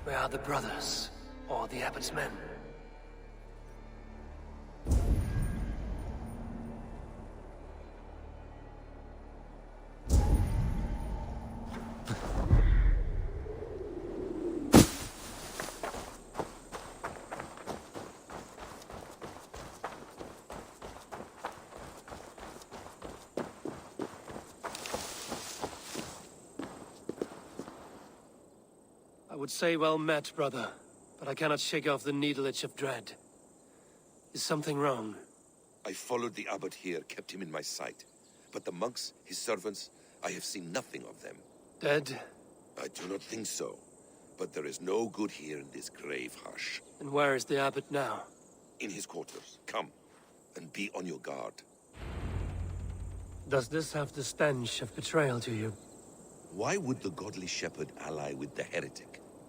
Where are the brothers? Or the abbot's men? I would say well met, brother, but I cannot shake off the needle itch of dread. Is something wrong? I followed the abbot here, kept him in my sight. But the monks, his servants, I have seen nothing of them. Dead? I do not think so. But there is no good here in this grave hush. And where is the abbot now? In his quarters. Come, and be on your guard. Does this have the stench of betrayal to you? Why would the godly shepherd ally with the heretic?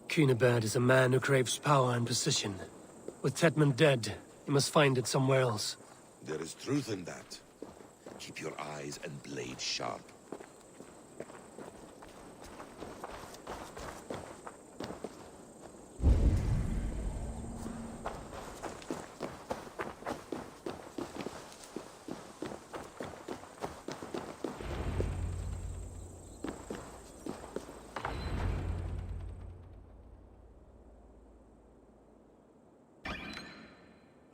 Cunibert is a man who craves power and position. With Tedman dead, he must find it somewhere else. There is truth in that. Keep your eyes and blade sharp.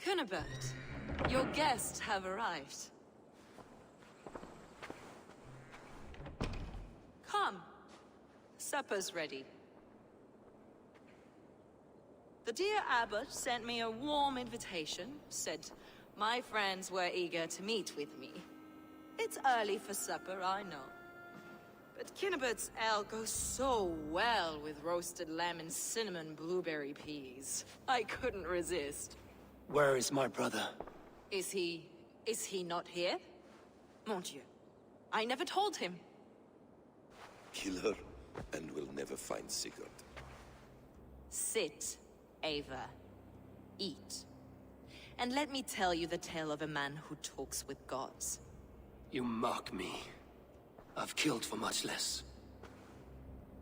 Cunibert, your guests have arrived. Come. Supper's ready. The dear abbot sent me a warm invitation, said my friends were eager to meet with me. It's early for supper, I know. But Cunibert's ale goes so well with roasted lamb and cinnamon blueberry peas. I couldn't resist. Where is my brother? Is he not here? Mon Dieu, I never told him. Kill her, and we'll never find Sigurd. Sit, Ava. Eat. And let me tell you the tale of a man who talks with gods. You mock me. I've killed for much less.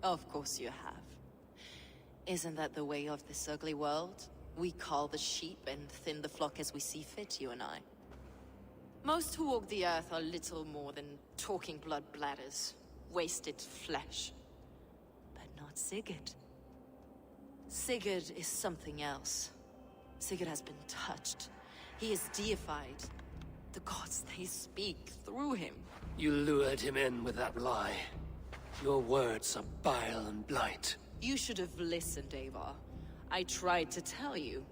Of course you have. Isn't that the way of this ugly world? We cull the sheep and thin the flock as we see fit, you and I. Most who walk the earth are little more than talking blood bladders, wasted flesh. But not Sigurd. Sigurd is something else. Sigurd has been touched. He is deified. The gods, they speak through him. You lured him in with that lie. Your words are bile and blight. You should have listened, Ava. I tried to tell you.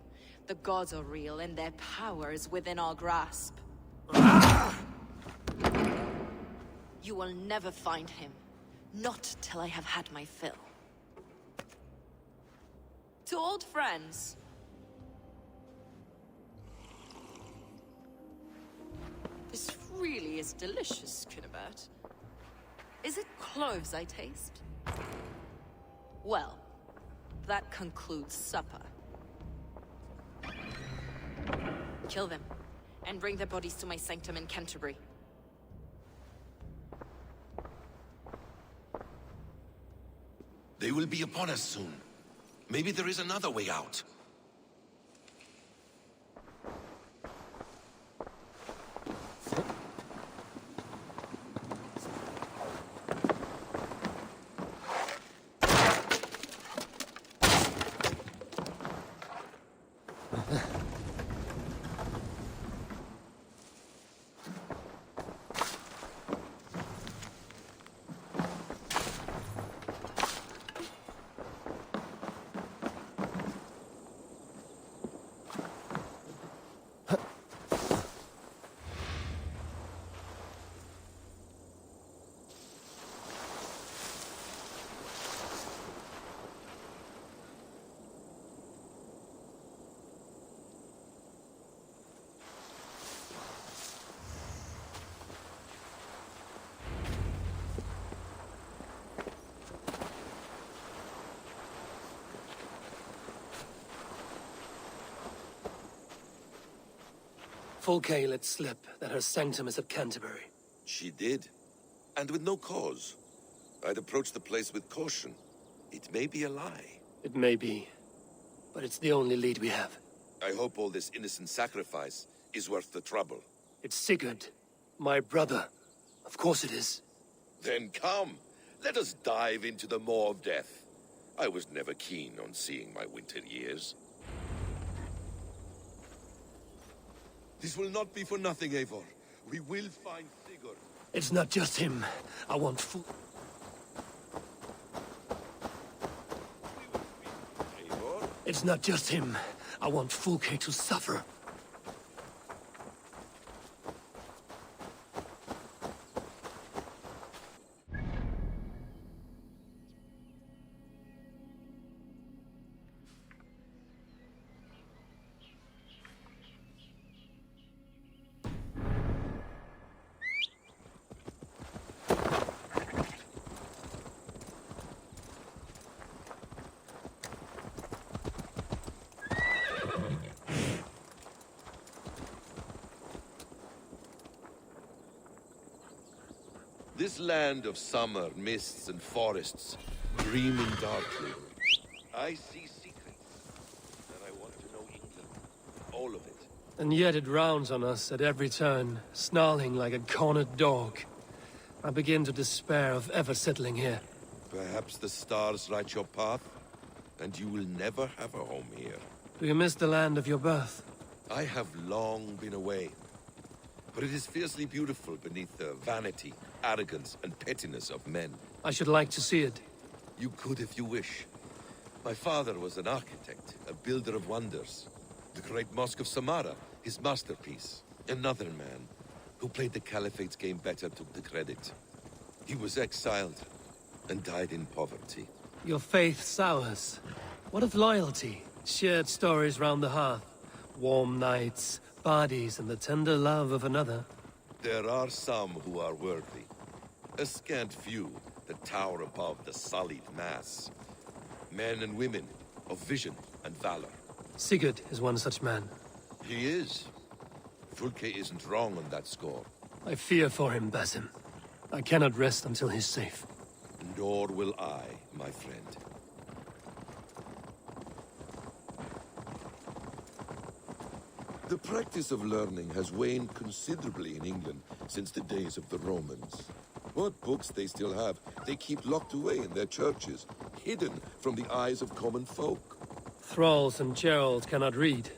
The gods are real and their power is within our grasp. You will never find him. Not till I have had my fill. To old friends. This really is delicious, Cunibert. Is it cloves I taste? Well, that concludes supper. Kill them, and bring their bodies to my sanctum in Canterbury. They will be upon us soon. Maybe there is another way out. Fulke let slip that her sanctum is at Canterbury. She did. And with no cause. I'd approach the place with caution. It may be a lie. It may be, but it's the only lead we have. I hope all this innocent sacrifice is worth the trouble. It's Sigurd, my brother. Of course it is. Then come, let us dive into the maw of death. I was never keen on seeing my winter years. This will not be for nothing, Eivor. We will find Sigurd. It's not just him. I want full... Eivor? It's not just him. I want Fulke to suffer. This land of summer, mists and forests, gleaming darkly. I see secrets, and I want to know England. All of it. And yet it rounds on us at every turn, snarling like a cornered dog. I begin to despair of ever settling here. Perhaps the stars write your path, and you will never have a home here. Do you miss the land of your birth? I have long been away, but it is fiercely beautiful beneath the vanity, arrogance, and pettiness of men. I should like to see it. You could if you wish. My father was an architect, a builder of wonders. The great Mosque of Samarra, his masterpiece. Another man, who played the Caliphate's game better, took the credit. He was exiled, and died in poverty. Your faith sours. What of loyalty? Shared stories round the hearth. Warm nights, bodies, and the tender love of another. There are some who are worthy. A scant few that tower above the sullied mass. Men and women of vision and valor. Sigurd is one such man. He is. Fulke isn't wrong on that score. I fear for him, Basim. I cannot rest until he's safe. Nor will I, my friend. The practice of learning has waned considerably in England since the days of the Romans. What books they still have, they keep locked away in their churches, hidden from the eyes of common folk. Thralls and Gerald cannot read.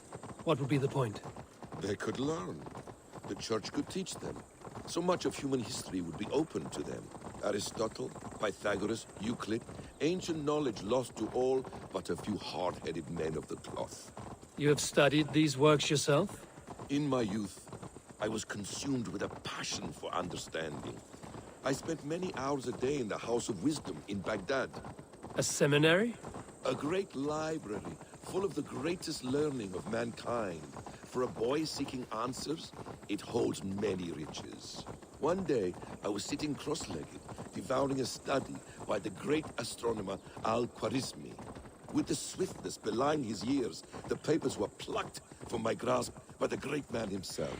What would be the point? They could learn. The church could teach them. So much of human history would be open to them. Aristotle, Pythagoras, Euclid, ancient knowledge lost to all but a few hard-headed men of the cloth. You have studied these works yourself? In my youth, I was consumed with a passion for understanding. I spent many hours a day in the House of Wisdom in Baghdad. A seminary? A great library full of the greatest learning of mankind. For a boy seeking answers, it holds many riches. One day, I was sitting cross-legged, devouring a study by the great astronomer Al-Khwarizmi. With the swiftness belying his years, the papers were plucked from my grasp by the great man himself.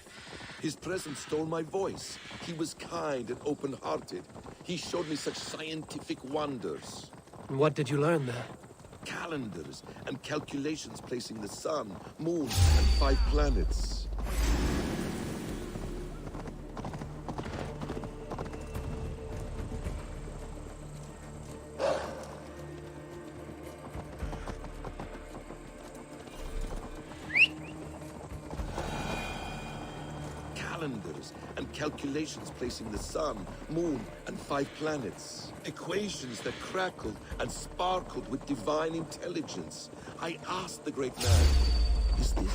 His presence stole my voice. He was kind and open-hearted. He showed me such scientific wonders. And what did you learn there? Calendars and calculations placing the sun, moon, and 5 planets. Calendars and calculations placing the sun, moon, and 5 planets. Equations that crackled and sparkled with divine intelligence. I asked the great man, is this...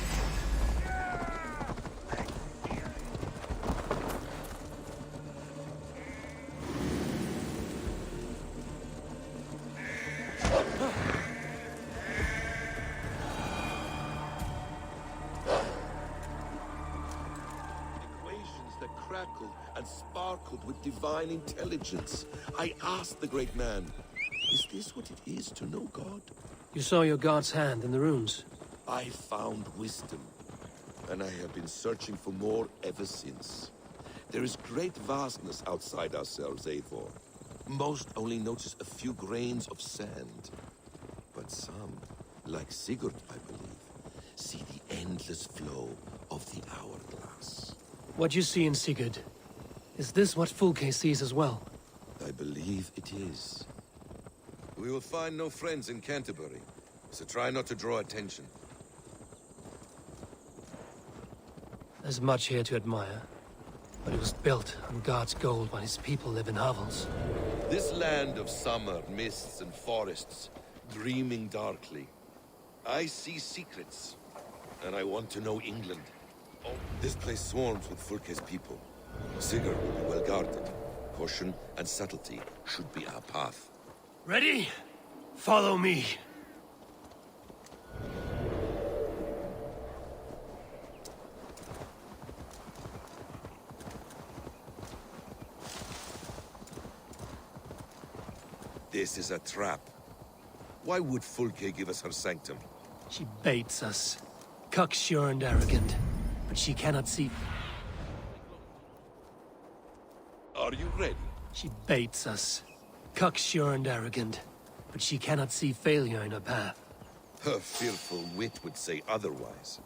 crackled and sparkled with divine intelligence. I asked the great man, is this what it is to know God? You saw your God's hand in the runes. I found wisdom, and I have been searching for more ever since. There is great vastness outside ourselves, Eivor. Most only notice a few grains of sand. But some, like Sigurd, I believe, see the endless flow of the hourglass. What you see in Sigurd, is this what Fulke sees as well? I believe it is. We will find no friends in Canterbury, so try not to draw attention. There's much here to admire, but it was built on God's gold while his people live in hovels. This land of summer, mists and forests, dreaming darkly. I see secrets, and I want to know England. Oh, this place swarms with Fulke's people. Sigurd will be well guarded. Caution and subtlety should be our path. Ready? Follow me. This is a trap. Why would Fulke give us her sanctum? She baits us. Cocksure and arrogant. But she cannot see... Are you ready? She baits us. Cocksure and arrogant. But she cannot see failure in her path. Her fearful wit would say otherwise.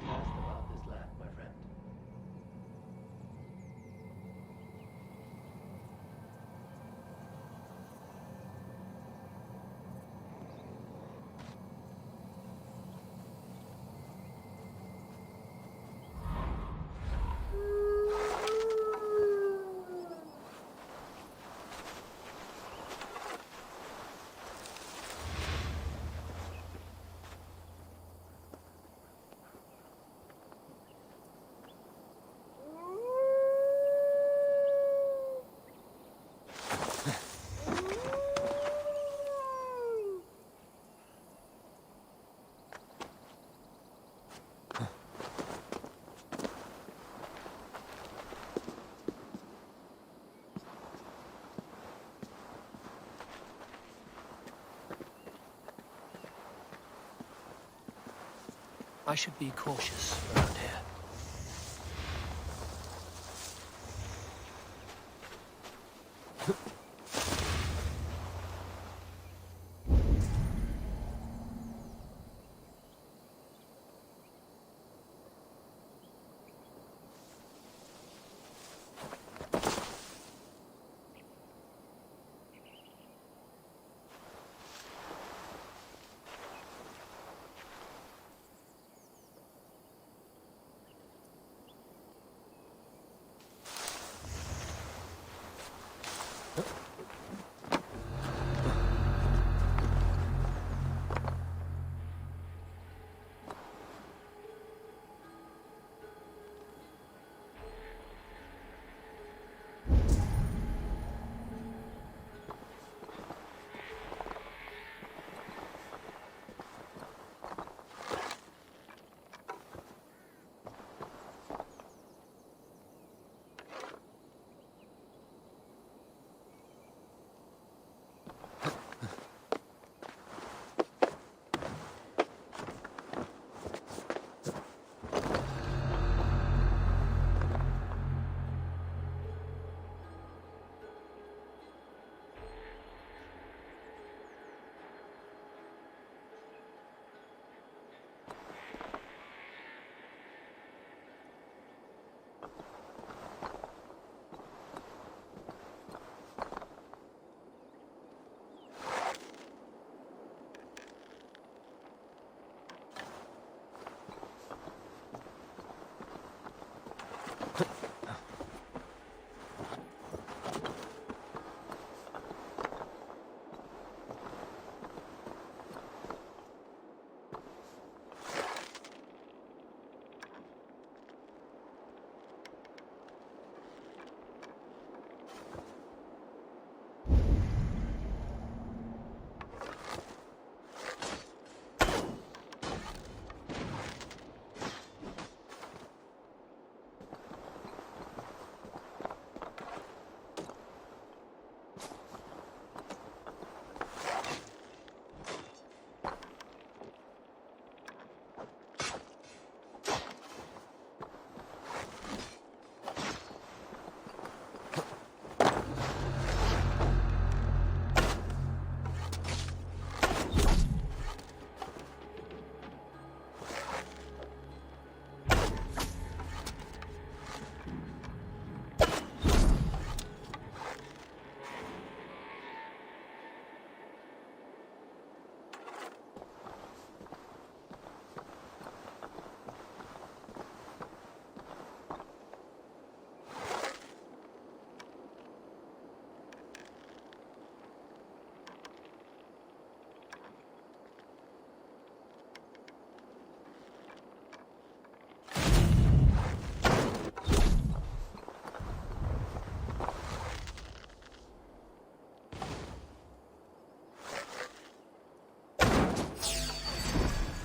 About this land, my friend. I should be cautious around here.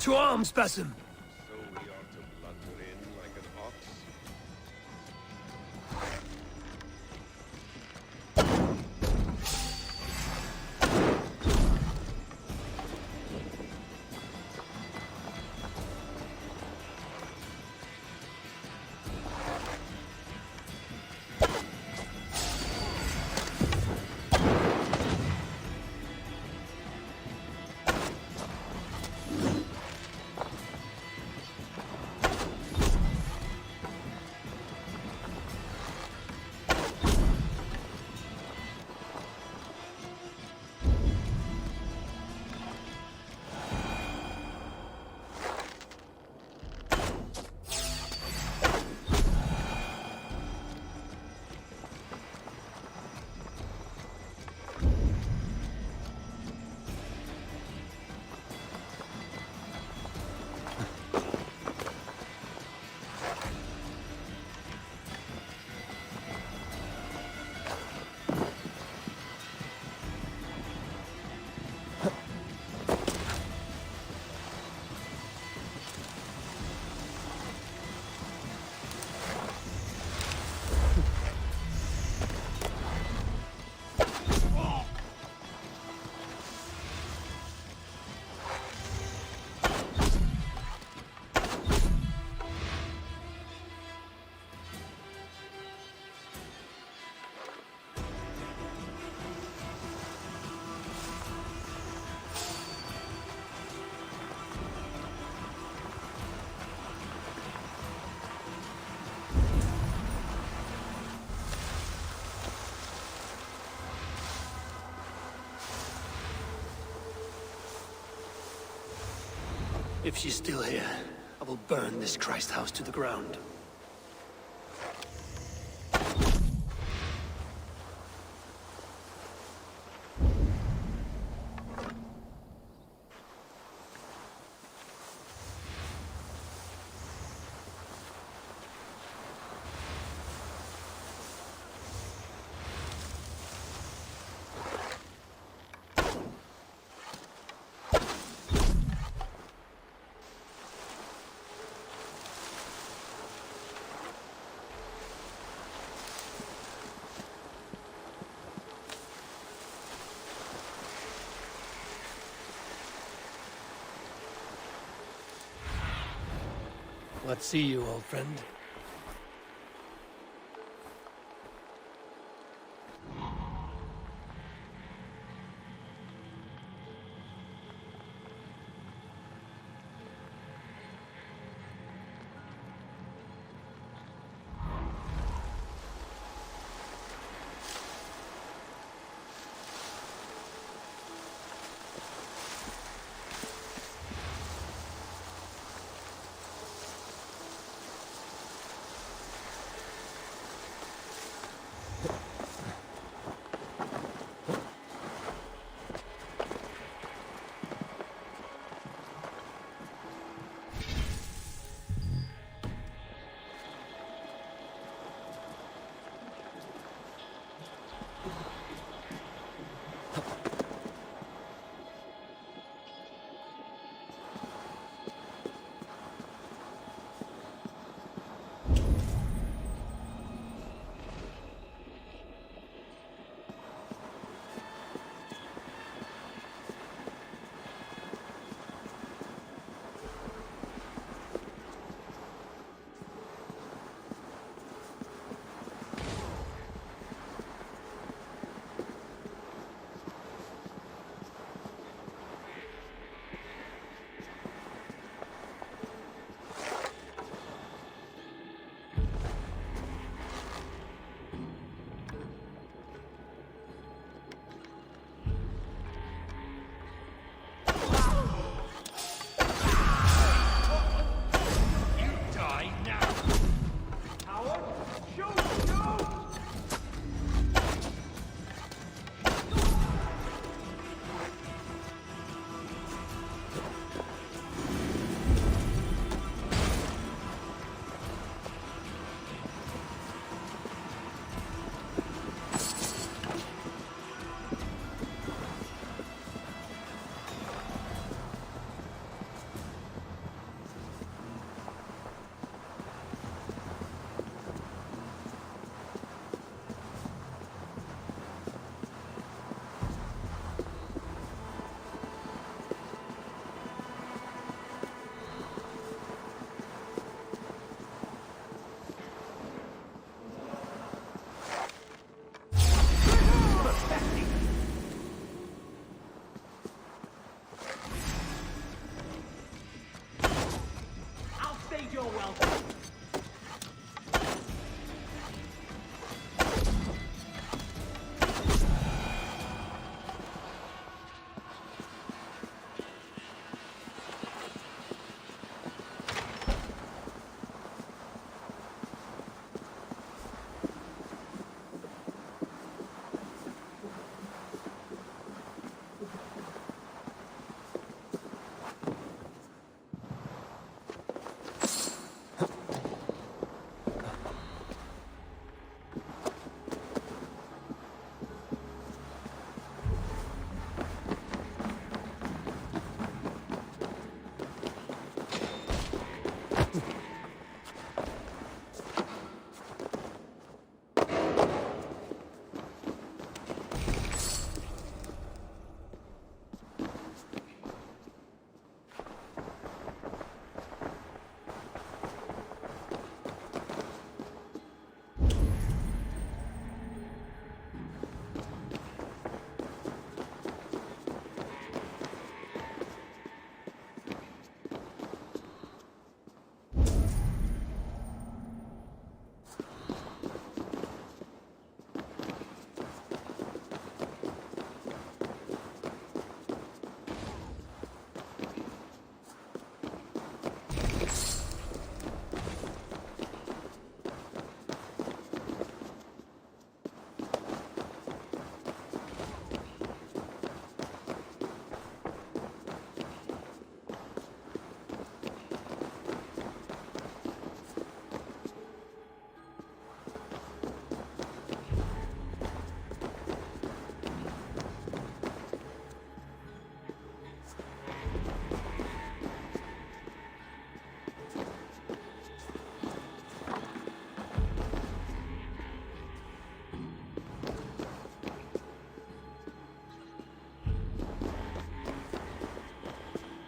To arms, Basim! So we ought to blunder in like an ox. If she's still here, I will burn this Christ house to the ground. Let's see you, old friend.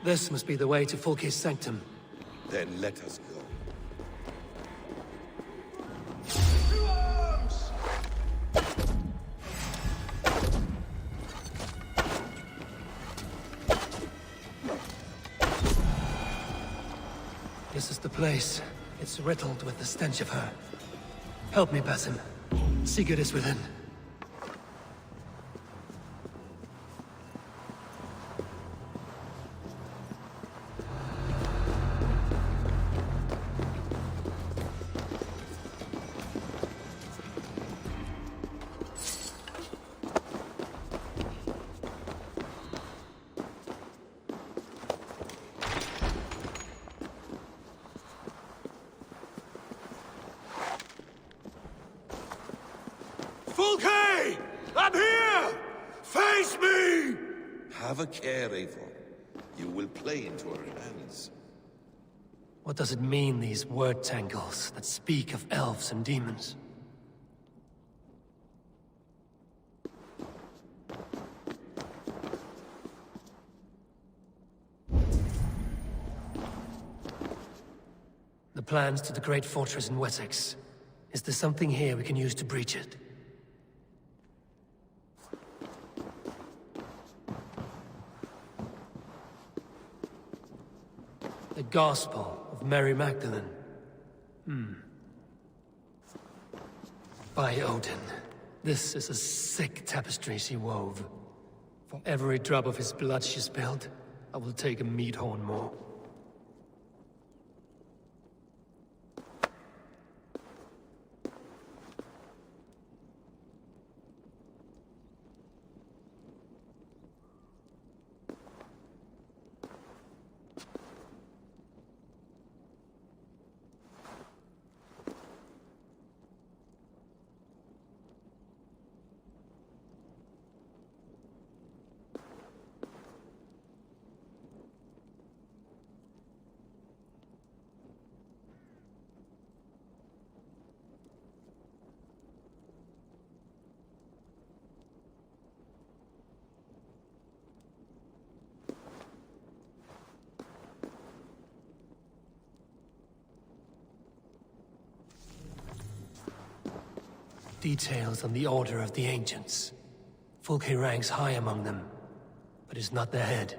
This must be the way to Fulke's sanctum. Then let us go. This is the place. It's riddled with the stench of her. Help me, Basim. Sigurd is within. Fulke! I'm here! Face me! Have a care, Eivor. You will play into our hands. What does it mean, these word tangles that speak of elves and demons? The plans to the great fortress in Wessex. Is there something here we can use to breach it? The Gospel of Mary Magdalene. By Odin, this is a sick tapestry she wove. For every drop of his blood she spilled, I will take a meat horn more. Details on the Order of the Ancients. Fulke ranks high among them, but is not their head.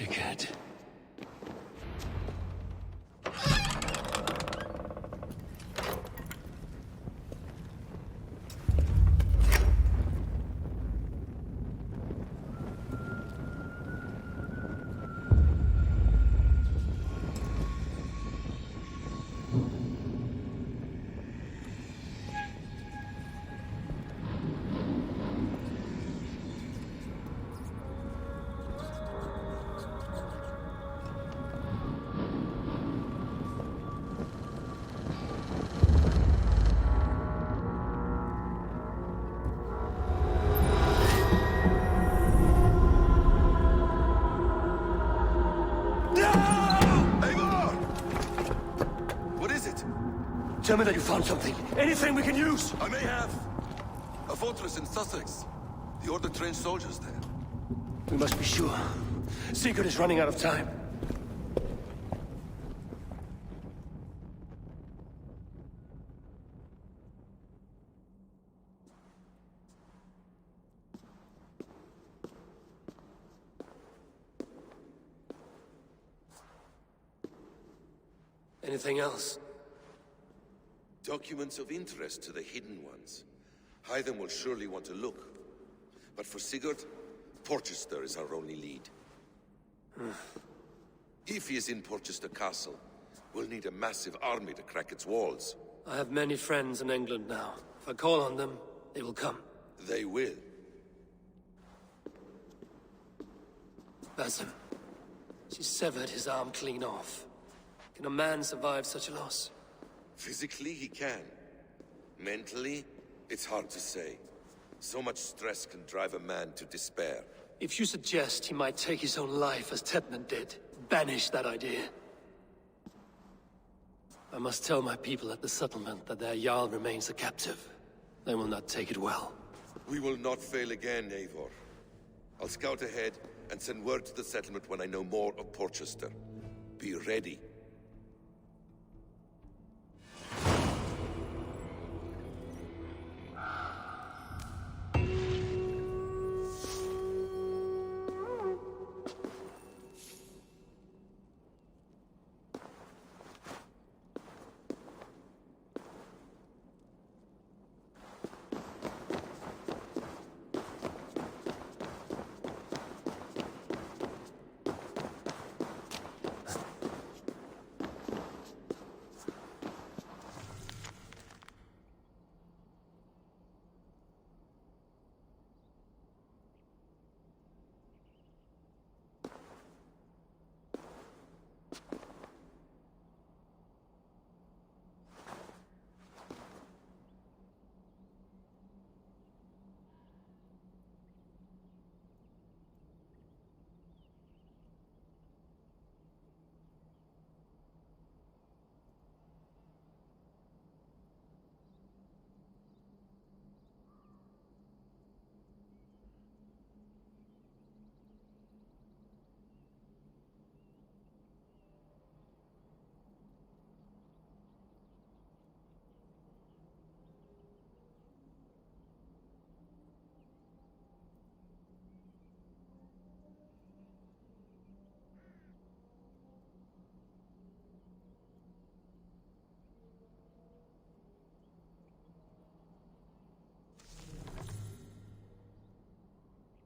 Sigurd. Tell me that you found something. Anything we can use! I may have. A fortress in Sussex. The Order trained soldiers there. We must be sure. Sigurd is running out of time. Anything else? Documents of interest to the Hidden Ones. Hythen will surely want to look. But for Sigurd, Porchester is our only lead. If he is in Porchester Castle, we'll need a massive army to crack its walls. I have many friends in England now. If I call on them, they will come. They will. Basim. She severed his arm clean off. Can a man survive such a loss? Physically, he can. Mentally, it's hard to say. So much stress can drive a man to despair. If you suggest he might take his own life as Tetman did, banish that idea. I must tell my people at the settlement that their Jarl remains a captive. They will not take it well. We will not fail again, Eivor. I'll scout ahead and send word to the settlement when I know more of Porchester. Be ready.